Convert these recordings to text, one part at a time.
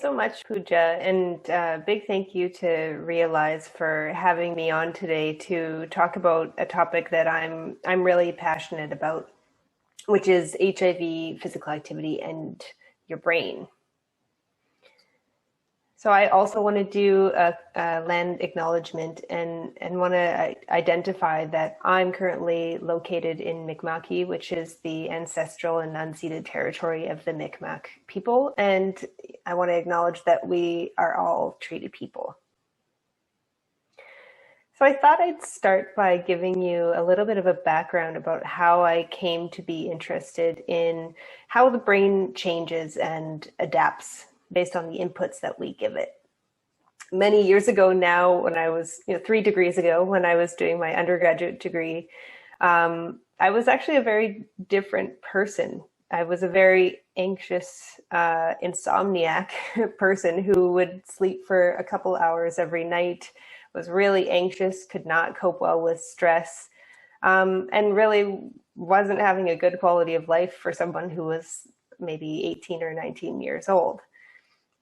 so much, Pooja, and big thank you to Realize for having me on today to talk about a topic that I'm really passionate about, which is HIV, physical activity, and your brain. So I also want to do a land acknowledgement and want to identify that I'm currently located in Mi'kma'ki, which is the ancestral and unceded territory of the Mi'kmaq people. And I want to acknowledge that we are all treated people. So I thought I'd start by giving you a little bit of a background about how I came to be interested in how the brain changes and adapts based on the inputs that we give it. Many years ago now, when I was, 3 degrees ago, when I was doing my undergraduate degree, I was actually a very different person. I was a very anxious, insomniac person who would sleep for a couple hours every night, was really anxious, could not cope well with stress, and really wasn't having a good quality of life for someone who was maybe 18 or 19 years old.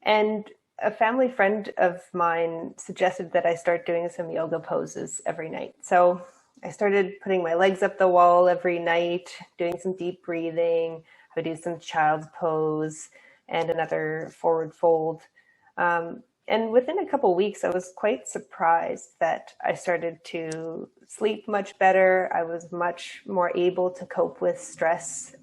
And a family friend of mine suggested that I start doing some yoga poses every night. So I started putting my legs up the wall every night, doing some deep breathing. I would do some child's pose and another forward fold. And within a couple of weeks, I was quite surprised that I started to sleep much better. I was much more able to cope with stress.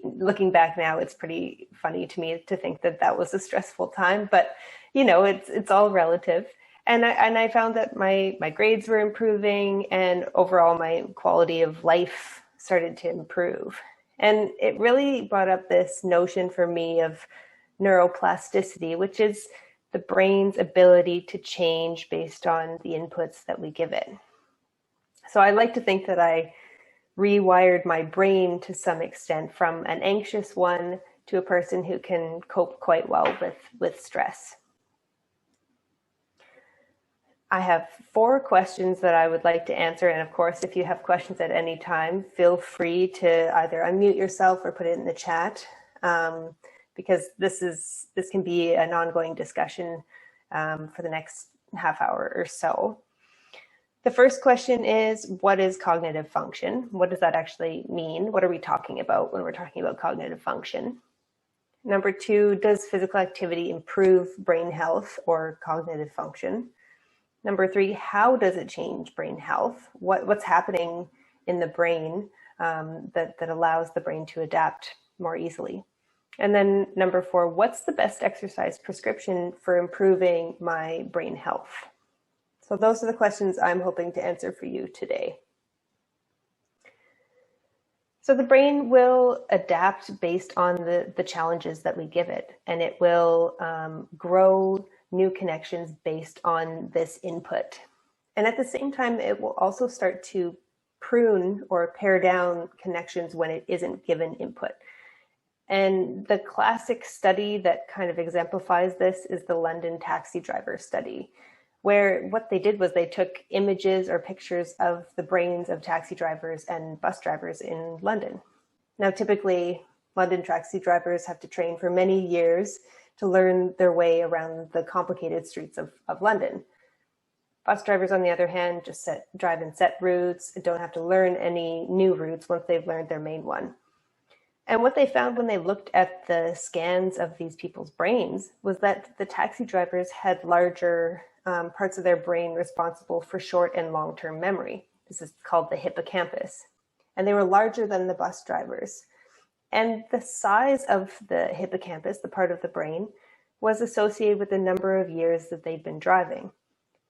Looking back now, it's pretty funny to me to think that that was a stressful time, but it's all relative. And I found that my grades were improving, and overall my quality of life started to improve. And it really brought up this notion for me of neuroplasticity, which is the brain's ability to change based on the inputs that we give it. So I like to think that I rewired my brain to some extent from an anxious one to a person who can cope quite well with stress. I have 4 questions that I would like to answer. And of course, if you have questions at any time, feel free to either unmute yourself or put it in the chat, because this can be an ongoing discussion for the next half hour or so. The first question is, what is cognitive function? What does that actually mean? What are we talking about when we're talking about cognitive function? Number 2, does physical activity improve brain health or cognitive function? Number 3, how does it change brain health? What's happening in the brain that allows the brain to adapt more easily? And then number 4, what's the best exercise prescription for improving my brain health? So those are the questions I'm hoping to answer for you today. So the brain will adapt based on the challenges that we give it, and it will grow new connections based on this input. And at the same time, it will also start to prune or pare down connections when it isn't given input. And the classic study that kind of exemplifies this is the London taxi driver study, where what they did was they took images or pictures of the brains of taxi drivers and bus drivers in London. Now, typically, London taxi drivers have to train for many years to learn their way around the complicated streets of London. Bus drivers, on the other hand, just drive in set routes and don't have to learn any new routes once they've learned their main one. And what they found when they looked at the scans of these people's brains was that the taxi drivers had larger parts of their brain responsible for short and long-term memory. This is called the hippocampus. And they were larger than the bus drivers. And the size of the hippocampus, the part of the brain, was associated with the number of years that they'd been driving.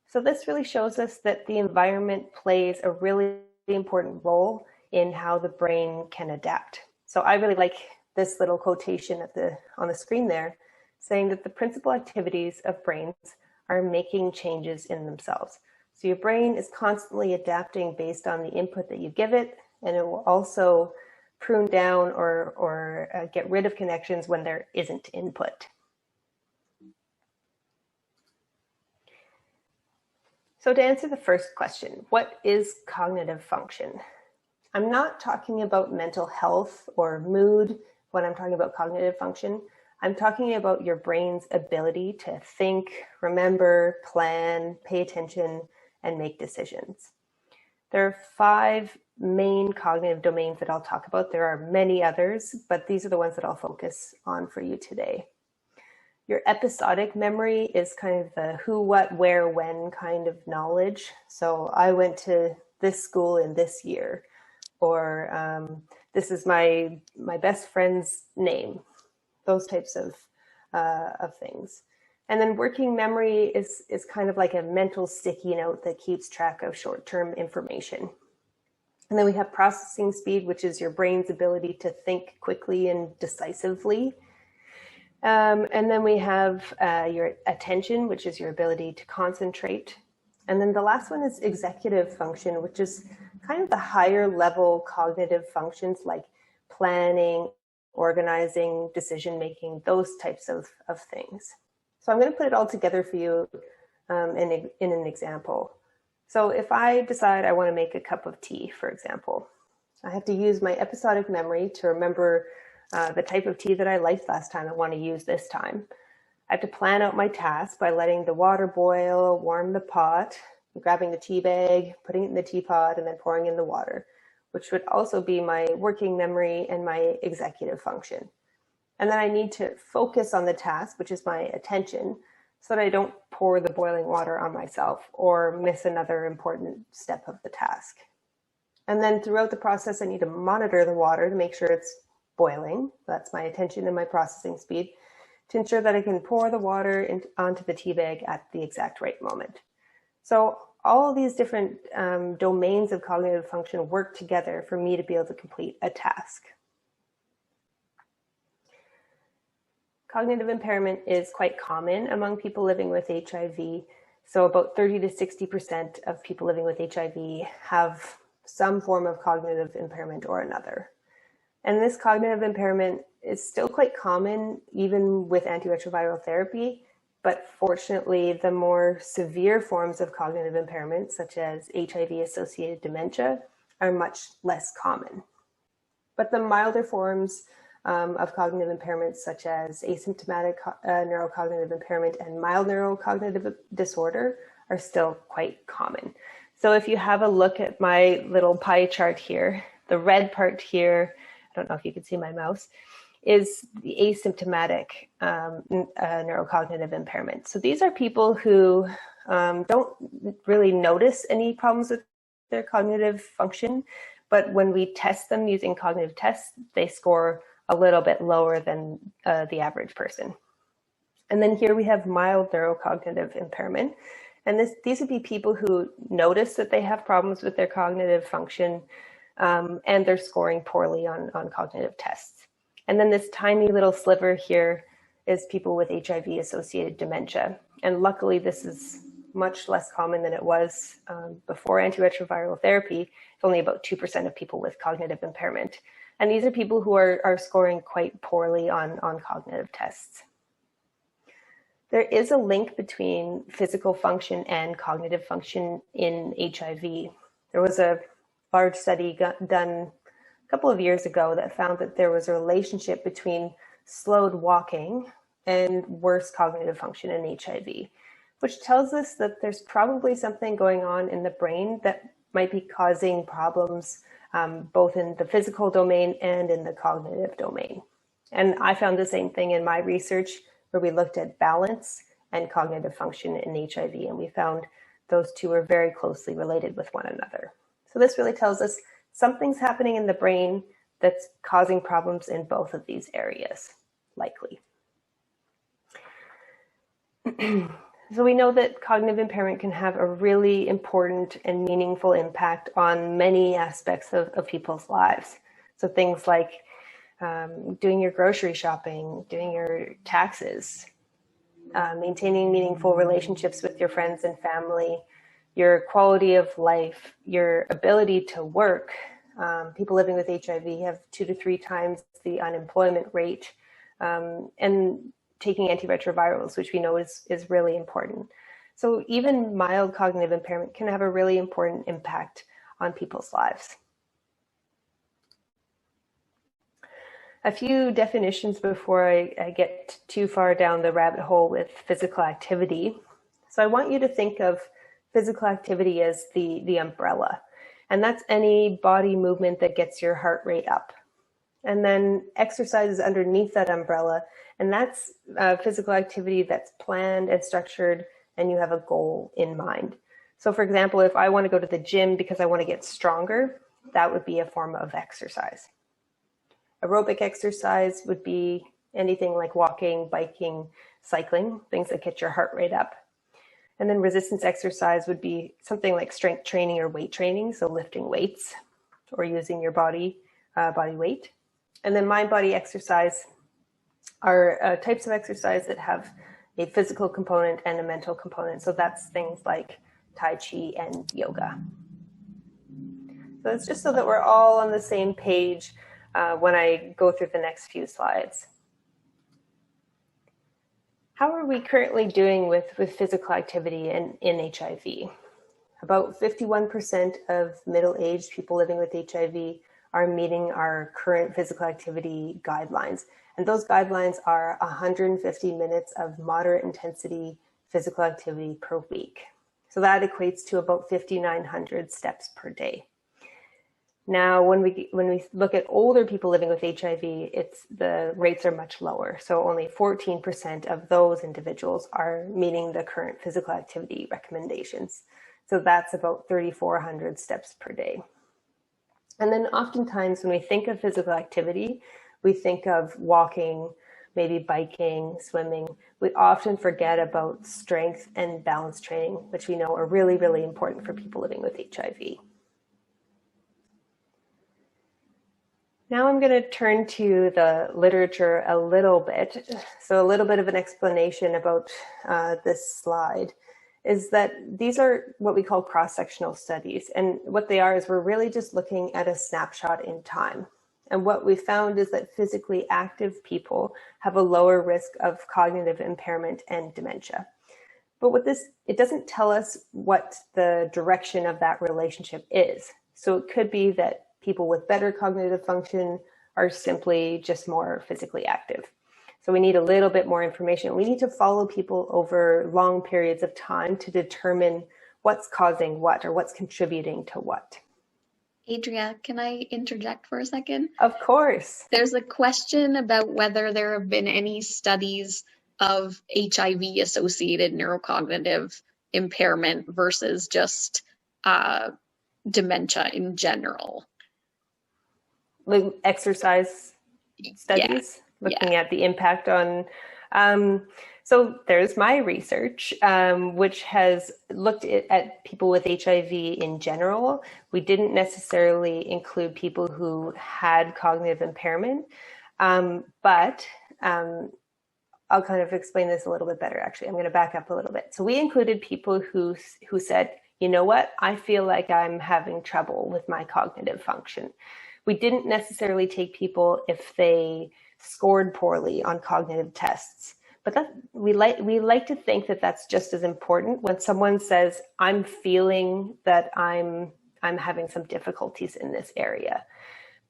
So this really shows us that the environment plays a really important role in how the brain can adapt. So I really like this little quotation on the screen there, saying that the principal activities of brains are making changes in themselves. So your brain is constantly adapting based on the input that you give it, and it will also prune down or get rid of connections when there isn't input. So to answer the first question, what is cognitive function? I'm not talking about mental health or mood when I'm talking about cognitive function. I'm talking about your brain's ability to think, remember, plan, pay attention, and make decisions. There are 5 main cognitive domains that I'll talk about. There are many others, but these are the ones that I'll focus on for you today. Your episodic memory is kind of the who, what, where, when kind of knowledge. So I went to this school in this year, or this is my best friend's name. Those types of things. And then working memory is kind of like a mental sticky note that keeps track of short-term information. And then we have processing speed, which is your brain's ability to think quickly and decisively. And then we have your attention, which is your ability to concentrate. And then the last one is executive function, which is kind of the higher level cognitive functions like planning, organizing, decision-making, those types of things. So I'm going to put it all together for you in an example. So if I decide I want to make a cup of tea, for example, I have to use my episodic memory to remember the type of tea that I liked last time I want to use this time. I have to plan out my task by letting the water boil, warm the pot, grabbing the tea bag, putting it in the teapot, and then pouring in the water, which would also be my working memory and my executive function. And then I need to focus on the task, which is my attention, so that I don't pour the boiling water on myself or miss another important step of the task. And then throughout the process, I need to monitor the water to make sure it's boiling. That's my attention and my processing speed, to ensure that I can pour the water onto the tea bag at the exact right moment. So all of these different domains of cognitive function work together for me to be able to complete a task. Cognitive impairment is quite common among people living with HIV. So about 30 to 60% of people living with HIV have some form of cognitive impairment or another. And this cognitive impairment is still quite common even with antiretroviral therapy, but fortunately the more severe forms of cognitive impairment, such as HIV-associated dementia, are much less common. But the milder forms of cognitive impairment, such as asymptomatic neurocognitive impairment and mild neurocognitive disorder, are still quite common. So if you have a look at my little pie chart here, the red part here, I don't know if you can see my mouse, is the asymptomatic neurocognitive impairment. So these are people who don't really notice any problems with their cognitive function, but when we test them using cognitive tests, they score a little bit lower than the average person. And then here we have mild neurocognitive impairment. And these would be people who notice that they have problems with their cognitive function and they're scoring poorly on cognitive tests. And then this tiny little sliver here is people with HIV-associated dementia. And luckily, this is much less common than it was before antiretroviral therapy. It's only about 2% of people with cognitive impairment. And these are people who are scoring quite poorly on cognitive tests. There is a link between physical function and cognitive function in HIV. There was a large study done a couple of years ago that found that there was a relationship between slowed walking and worse cognitive function in HIV, which tells us that there's probably something going on in the brain that might be causing problems both in the physical domain and in the cognitive domain. And I found the same thing in my research where we looked at balance and cognitive function in HIV, and we found those two are very closely related with one another. So this really tells us something's happening in the brain that's causing problems in both of these areas, likely. So we know that cognitive impairment can have a really important and meaningful impact on many aspects of people's lives. So things like doing your grocery shopping, doing your taxes, maintaining meaningful relationships with your friends and family, your quality of life, your ability to work. People living with HIV have 2 to 3 times the unemployment rate, and taking antiretrovirals, which we know is really important. So even mild cognitive impairment can have a really important impact on people's lives. A few definitions before I get too far down the rabbit hole with physical activity. So I want you to think of physical activity as the umbrella, and that's any body movement that gets your heart rate up. And then exercise is underneath that umbrella, and that's physical activity that's planned and structured, and you have a goal in mind. So for example, if I want to go to the gym because I want to get stronger, that would be a form of exercise. Aerobic exercise would be anything like walking, biking, cycling, things that get your heart rate up. And then resistance exercise would be something like strength training or weight training, so lifting weights or using your body weight. And then mind-body exercise are types of exercise that have a physical component and a mental component. So that's things like Tai Chi and yoga. So it's just so that we're all on the same page when I go through the next few slides. How are we currently doing with physical activity in HIV? About 51% of middle-aged people living with HIV are meeting our current physical activity guidelines. And those guidelines are 150 minutes of moderate intensity physical activity per week. So that equates to about 5,900 steps per day. Now, when we look at older people living with HIV, the rates are much lower. So only 14% of those individuals are meeting the current physical activity recommendations. So that's about 3,400 steps per day. And then oftentimes when we think of physical activity, we think of walking, maybe biking, swimming. We often forget about strength and balance training, which we know are really, really important for people living with HIV. Now I'm going to turn to the literature a little bit. So a little bit of an explanation about this slide is that these are what we call cross-sectional studies. And what they are is we're really just looking at a snapshot in time. And what we found is that physically active people have a lower risk of cognitive impairment and dementia. But it doesn't tell us what the direction of that relationship is. So it could be that people with better cognitive function are simply just more physically active. So we need a little bit more information. We need to follow people over long periods of time to determine what's causing what or what's contributing to what. Adria, can I interject for a second? Of course. There's a question about whether there have been any studies of HIV-associated neurocognitive impairment versus just dementia in general. Like exercise studies, looking at the impact on, so there's my research, which has looked at people with HIV in general. We didn't necessarily include people who had cognitive impairment, but I'll kind of explain this a little bit better, actually. I'm going to back up a little bit. So we included people who said, you know what, I feel like I'm having trouble with my cognitive function. We didn't necessarily take people if they scored poorly on cognitive tests, but we like to think that that's just as important when someone says, I'm feeling that I'm having some difficulties in this area.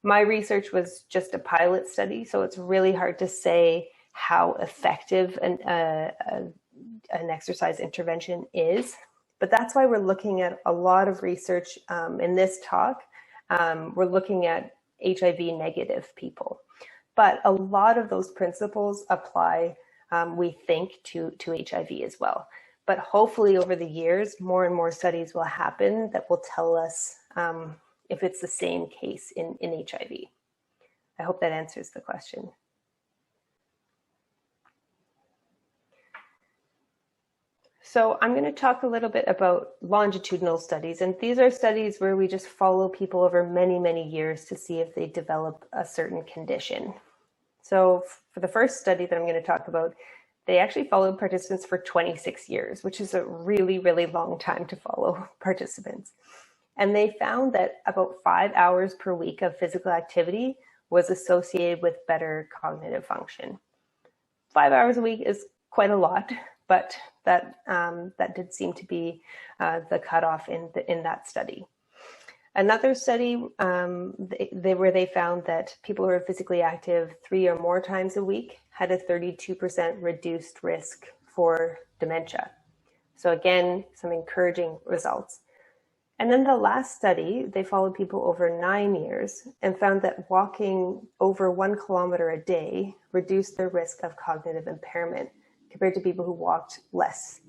My research was just a pilot study, so it's really hard to say how effective an exercise intervention is, but that's why we're looking at a lot of research in this talk. We're looking at HIV negative people, but a lot of those principles apply, we think, to HIV as well. But hopefully over the years, more and more studies will happen that will tell us if it's the same case in HIV. I hope that answers the question. So I'm going to talk a little bit about longitudinal studies, and these are studies where we just follow people over many, many years to see if they develop a certain condition. So for the first study that I'm going to talk about, they actually followed participants for 26 years, which is a really, really long time to follow participants. And they found that about 5 hours per week of physical activity was associated with better cognitive function. 5 hours a week is quite a lot, but that did seem to be the cutoff in that study. Another study where they found that people who are physically active 3 or more times a week had a 32% reduced risk for dementia. So again, some encouraging results. And then the last study, they followed people over 9 years and found that walking over 1 kilometer a day reduced their risk of cognitive impairment compared to people who walked less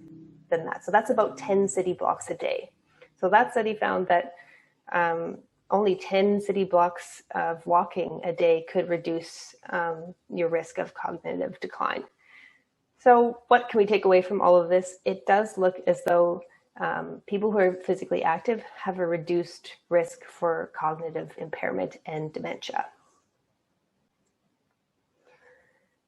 than that. So that's about 10 city blocks a day. So that study found that only 10 city blocks of walking a day could reduce your risk of cognitive decline. So what can we take away from all of this? It does look as though people who are physically active have a reduced risk for cognitive impairment and dementia.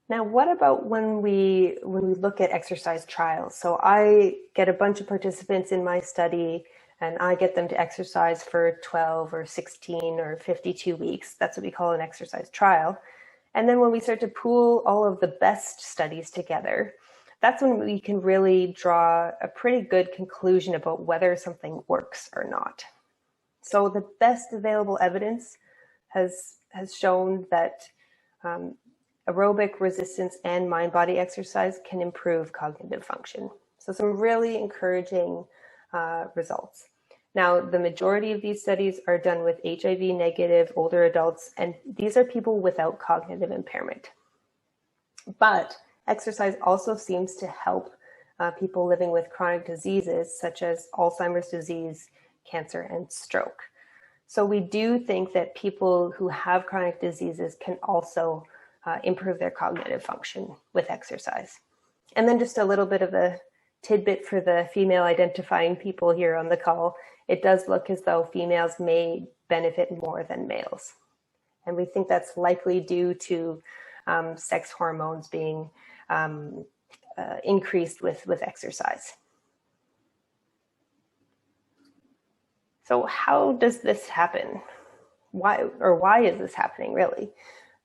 Now, what about when we look at exercise trials? So I get a bunch of participants in my study and I get them to exercise for 12 or 16 or 52 weeks. That's what we call an exercise trial. And then when we start to pool all of the best studies together, that's when we can really draw a pretty good conclusion about whether something works or not. So the best available evidence has shown that aerobic resistance and mind-body exercise can improve cognitive function. So some really encouraging results. Now, the majority of these studies are done with HIV negative older adults, and these are people without cognitive impairment. But exercise also seems to help people living with chronic diseases such as Alzheimer's disease, cancer, and stroke. So we do think that people who have chronic diseases can also improve their cognitive function with exercise. And then just a little bit of a tidbit for the female identifying people here on the call. It does look as though females may benefit more than males. And we think that's likely due to sex hormones being increased with exercise. So how does this happen? Why is this happening, really?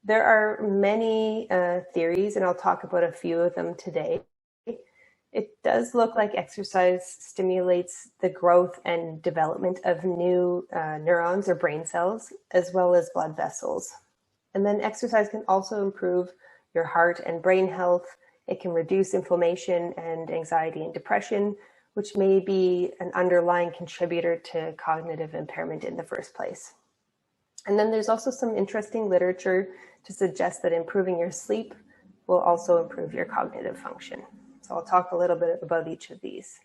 There are many theories, and I'll talk about a few of them today. It does look like exercise stimulates the growth and development of new neurons or brain cells, as well as blood vessels. And then exercise can also improve your heart and brain health. It can reduce inflammation and anxiety and depression, which may be an underlying contributor to cognitive impairment in the first place. And then there's also some interesting literature to suggest that improving your sleep will also improve your cognitive function. So I'll talk a little bit about each of these.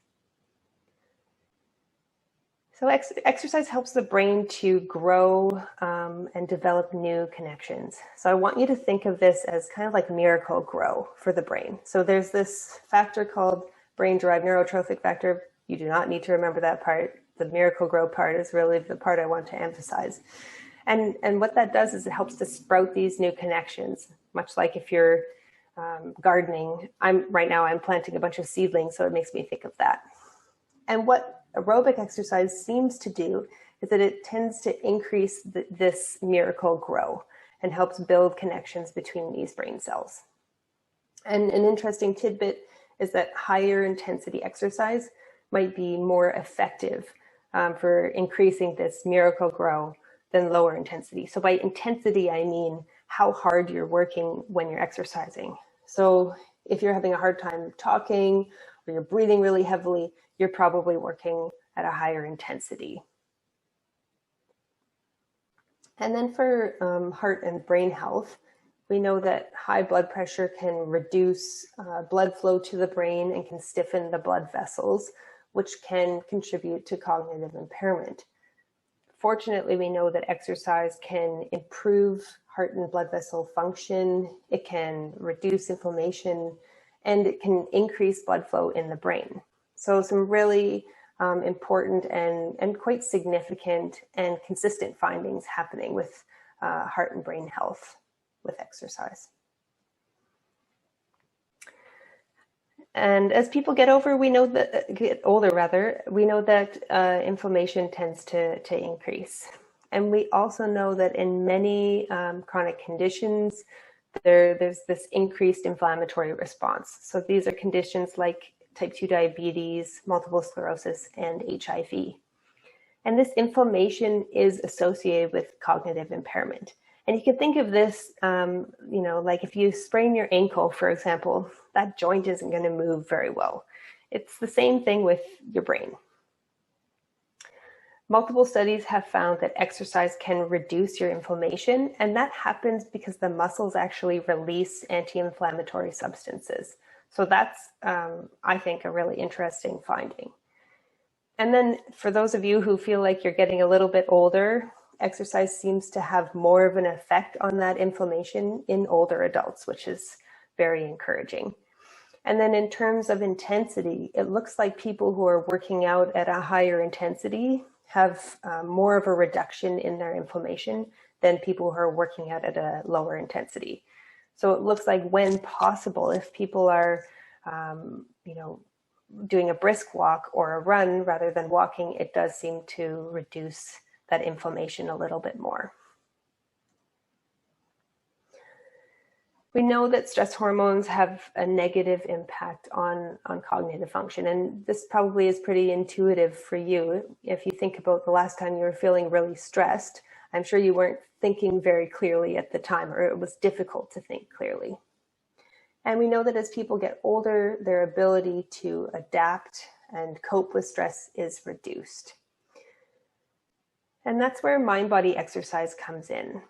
So exercise helps the brain to grow and develop new connections. So I want you to think of this as kind of like miracle grow for the brain. So there's this factor called brain-derived neurotrophic factor. You do not need to remember that part. The miracle grow part is really the part I want to emphasize. And what that does is it helps to sprout these new connections, much like if you're gardening. Right now I'm planting a bunch of seedlings, so it makes me think of that. And what aerobic exercise seems to do is that it tends to increase this miracle grow and helps build connections between these brain cells. And an interesting tidbit is that higher intensity exercise might be more effective for increasing this miracle grow than lower intensity. So by intensity, I mean how hard you're working when you're exercising. So if you're having a hard time talking or you're breathing really heavily, you're probably working at a higher intensity. And then for heart and brain health, we know that high blood pressure can reduce blood flow to the brain and can stiffen the blood vessels, which can contribute to cognitive impairment. Fortunately, we know that exercise can improve heart and blood vessel function, it can reduce inflammation, and it can increase blood flow in the brain. So some really important and quite significant and consistent findings happening with heart and brain health with exercise. And as people get older, we know that inflammation tends to increase. And we also know that in many chronic conditions, there's this increased inflammatory response. So these are conditions like type 2 diabetes, multiple sclerosis, and HIV. And this inflammation is associated with cognitive impairment. And you can think of this, like if you sprain your ankle, for example, that joint isn't going to move very well. It's the same thing with your brain. Multiple studies have found that exercise can reduce your inflammation, and that happens because the muscles actually release anti-inflammatory substances. So that's, I think, a really interesting finding. And then for those of you who feel like you're getting a little bit older, exercise seems to have more of an effect on that inflammation in older adults, which is very encouraging. And then in terms of intensity, it looks like people who are working out at a higher intensity have more of a reduction in their inflammation than people who are working out at a lower intensity. So it looks like when possible, if people are, doing a brisk walk or a run rather than walking, it does seem to reduce that inflammation a little bit more. We know that stress hormones have a negative impact on cognitive function, and this probably is pretty intuitive for you. If you think about the last time you were feeling really stressed, I'm sure you weren't thinking very clearly at the time, or it was difficult to think clearly. And we know that as people get older, their ability to adapt and cope with stress is reduced. And that's where mind-body exercise comes in.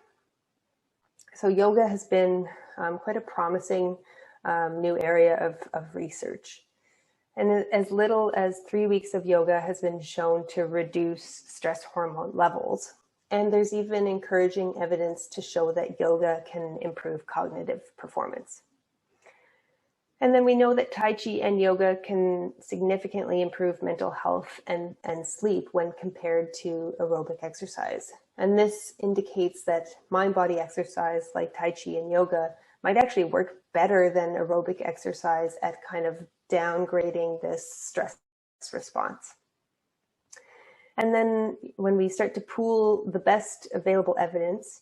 So yoga has been quite a promising new area of research. And as little as 3 weeks of yoga has been shown to reduce stress hormone levels. And there's even encouraging evidence to show that yoga can improve cognitive performance. And then we know that Tai Chi and yoga can significantly improve mental health and sleep when compared to aerobic exercise. And this indicates that mind-body exercise like Tai Chi and yoga might actually work better than aerobic exercise at kind of downgrading this stress response. And then when we start to pool the best available evidence,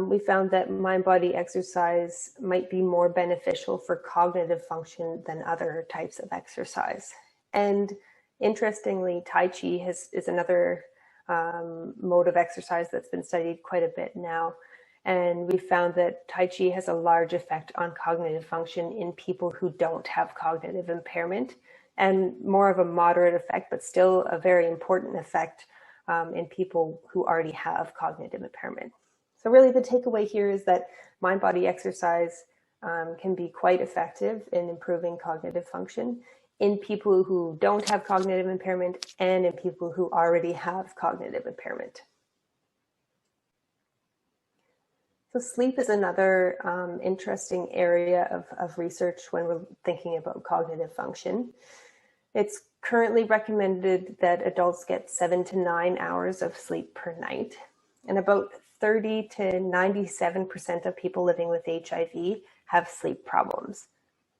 we found that mind-body exercise might be more beneficial for cognitive function than other types of exercise. And interestingly, Tai Chi is another mode of exercise that's been studied quite a bit now. And we found that Tai Chi has a large effect on cognitive function in people who don't have cognitive impairment, and more of a moderate effect, but still a very important effect in people who already have cognitive impairment. So really the takeaway here is that mind-body exercise can be quite effective in improving cognitive function in people who don't have cognitive impairment and in people who already have cognitive impairment. So sleep is another interesting area of research when we're thinking about cognitive function. It's currently recommended that adults get 7 to 9 hours of sleep per night, and about 30 to 97% of people living with HIV have sleep problems.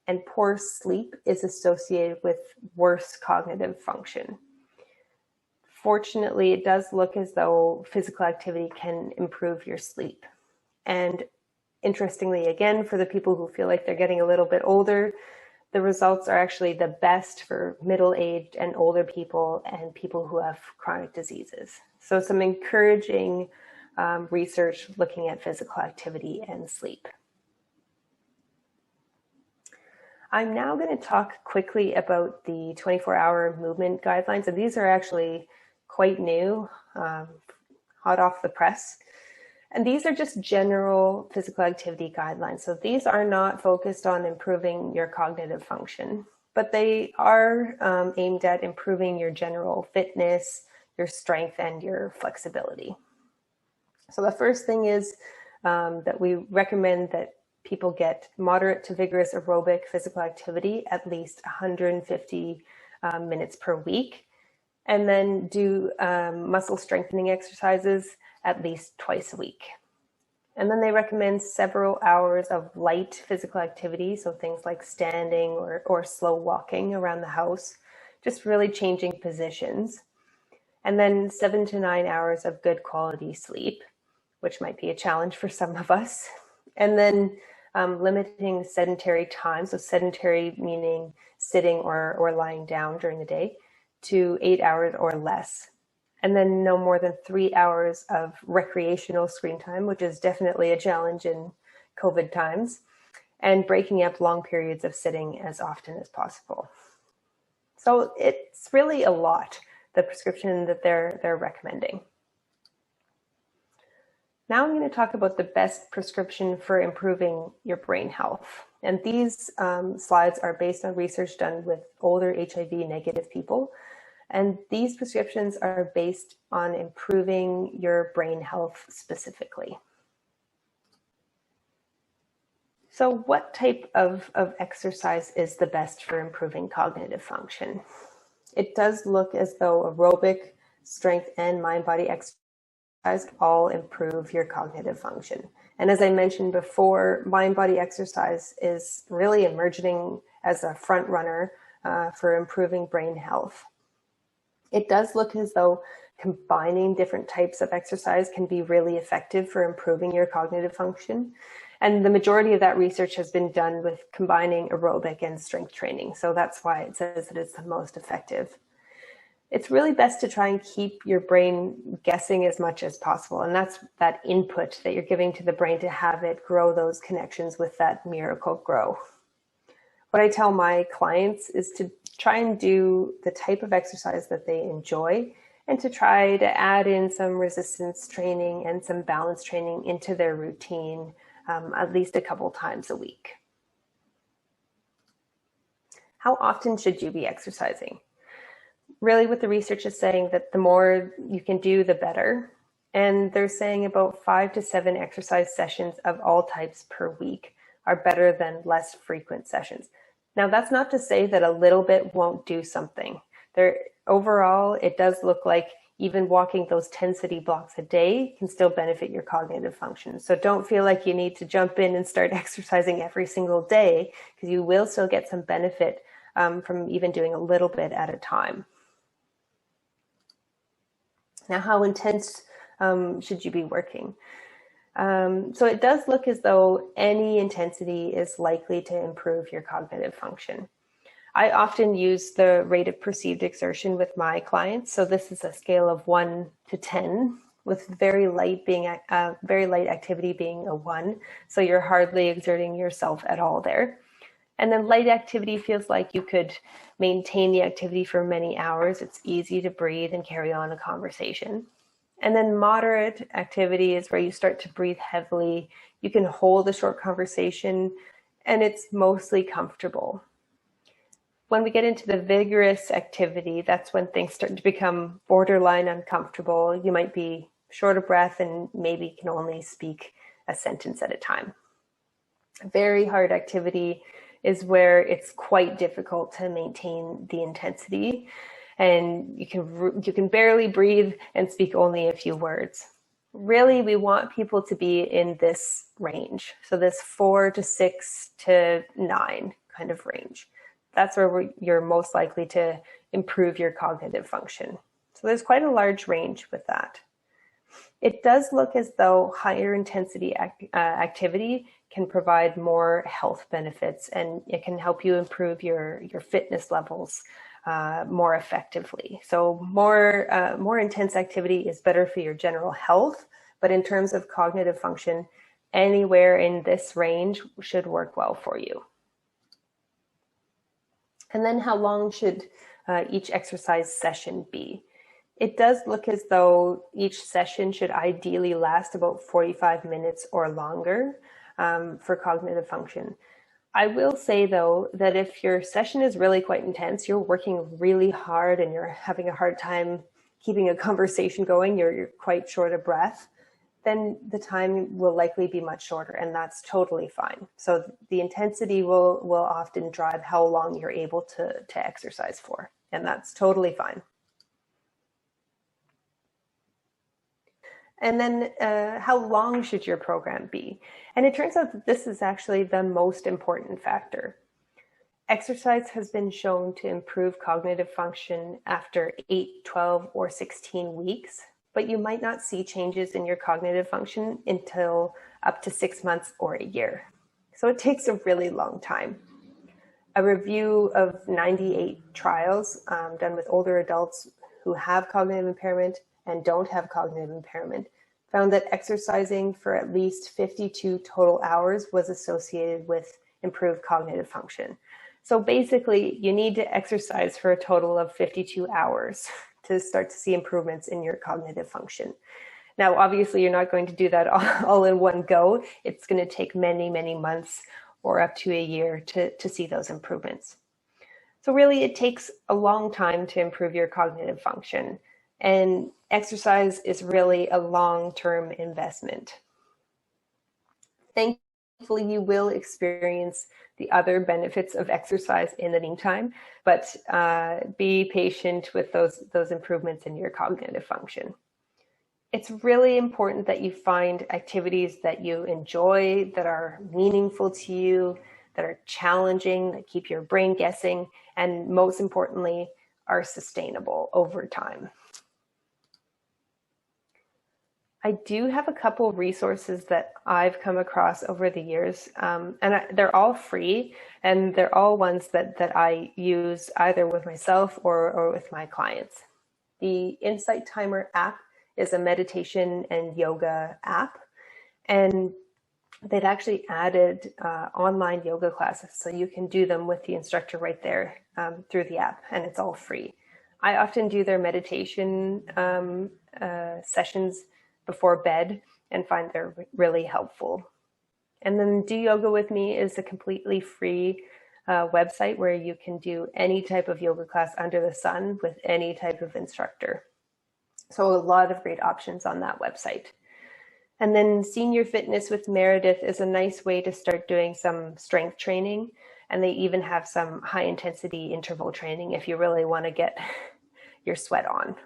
And poor sleep is associated with worse cognitive function. Fortunately, it does look as though physical activity can improve your sleep. And interestingly, again, for the people who feel like they're getting a little bit older, the results are actually the best for middle-aged and older people and people who have chronic diseases. So some encouraging research looking at physical activity and sleep. I'm now going to talk quickly about the 24-hour movement guidelines, and these are actually quite new, hot off the press. And these are just general physical activity guidelines. So these are not focused on improving your cognitive function, but they are aimed at improving your general fitness, your strength, and your flexibility. So the first thing is that we recommend that people get moderate to vigorous aerobic physical activity at least 150 minutes per week, and then do muscle strengthening exercises at least twice a week. And then they recommend several hours of light physical activity, so things like standing or slow walking around the house, just really changing positions. And then 7 to 9 hours of good quality sleep, which might be a challenge for some of us. And then limiting sedentary time, so sedentary meaning sitting or lying down during the day, to 8 hours or less. and then no more than 3 hours of recreational screen time, which is definitely a challenge in COVID times, and breaking up long periods of sitting as often as possible. So it's really a lot, the prescription that they're recommending. Now I'm going to talk about the best prescription for improving your brain health. And these slides are based on research done with older HIV negative people. And these prescriptions are based on improving your brain health specifically. So what type of exercise is the best for improving cognitive function? It does look as though aerobic, strength, and mind-body exercise all improve your cognitive function. And as I mentioned before, mind-body exercise is really emerging as a front runner for improving brain health. It does look as though combining different types of exercise can be really effective for improving your cognitive function. And the majority of that research has been done with combining aerobic and strength training. So that's why it says that it's the most effective. It's really best to try and keep your brain guessing as much as possible. And that's that input that you're giving to the brain to have it grow those connections with that miracle grow. What I tell my clients is to try and do the type of exercise that they enjoy, and to try to add in some resistance training and some balance training into their routine at least a couple times a week. How often should you be exercising? Really, what the research is saying that the more you can do, the better. And they're saying about 5 to 7 exercise sessions of all types per week are better than less frequent sessions. Now, that's not to say that a little bit won't do something. Overall, it does look like even walking those 10 city blocks a day can still benefit your cognitive function. So don't feel like you need to jump in and start exercising every single day, because you will still get some benefit from even doing a little bit at a time. Now, how intense should you be working? So it does look as though any intensity is likely to improve your cognitive function. I often use the rate of perceived exertion with my clients. So this is a scale of 1 to 10, with very light activity being a 1. So you're hardly exerting yourself at all there. And then light activity feels like you could maintain the activity for many hours. It's easy to breathe and carry on a conversation. And then moderate activity is where you start to breathe heavily. You can hold a short conversation, and it's mostly comfortable. When we get into the vigorous activity, that's when things start to become borderline uncomfortable. You might be short of breath and maybe can only speak a sentence at a time. Very hard activity is where it's quite difficult to maintain the intensity, and you can barely breathe and speak only a few words. Really, we want people to be in this range. So this 4 to 6 to 9 kind of range. That's where you're most likely to improve your cognitive function. So there's quite a large range with that. It does look as though higher intensity activity can provide more health benefits, and it can help you improve your fitness levels more effectively. So more intense activity is better for your general health, but in terms of cognitive function, anywhere in this range should work well for you. And then how long should each exercise session be? It does look as though each session should ideally last about 45 minutes or longer for cognitive function. I will say, though, that if your session is really quite intense, you're working really hard and you're having a hard time keeping a conversation going, you're quite short of breath, then the time will likely be much shorter, and that's totally fine. So the intensity will often drive how long you're able to exercise for, and that's totally fine. And then how long should your program be? And it turns out that this is actually the most important factor. Exercise has been shown to improve cognitive function after 8, 12, or 16 weeks, but you might not see changes in your cognitive function until up to 6 months or a year. So it takes a really long time. A review of 98 trials done with older adults who have cognitive impairment and don't have cognitive impairment found that exercising for at least 52 total hours was associated with improved cognitive function. So basically, you need to exercise for a total of 52 hours to start to see improvements in your cognitive function. Now, obviously, you're not going to do that all in one go. It's going to take many, many months or up to a year to see those improvements. So really, it takes a long time to improve your cognitive function. And exercise is really a long-term investment. Thankfully, you will experience the other benefits of exercise in the meantime, but be patient with those improvements in your cognitive function. It's really important that you find activities that you enjoy, that are meaningful to you, that are challenging, that keep your brain guessing, and most importantly, are sustainable over time. I do have a couple of resources that I've come across over the years, and they're all free, and they're all ones that I use either with myself or with my clients. The Insight Timer app is a meditation and yoga app, and they've actually added online yoga classes, so you can do them with the instructor right there through the app, and it's all free. I often do their meditation sessions before bed and find they're really helpful. And then Do Yoga With Me is a completely free website where you can do any type of yoga class under the sun with any type of instructor. So a lot of great options on that website. And then Senior Fitness with Meredith is a nice way to start doing some strength training. And they even have some high intensity interval training if you really want to get your sweat on.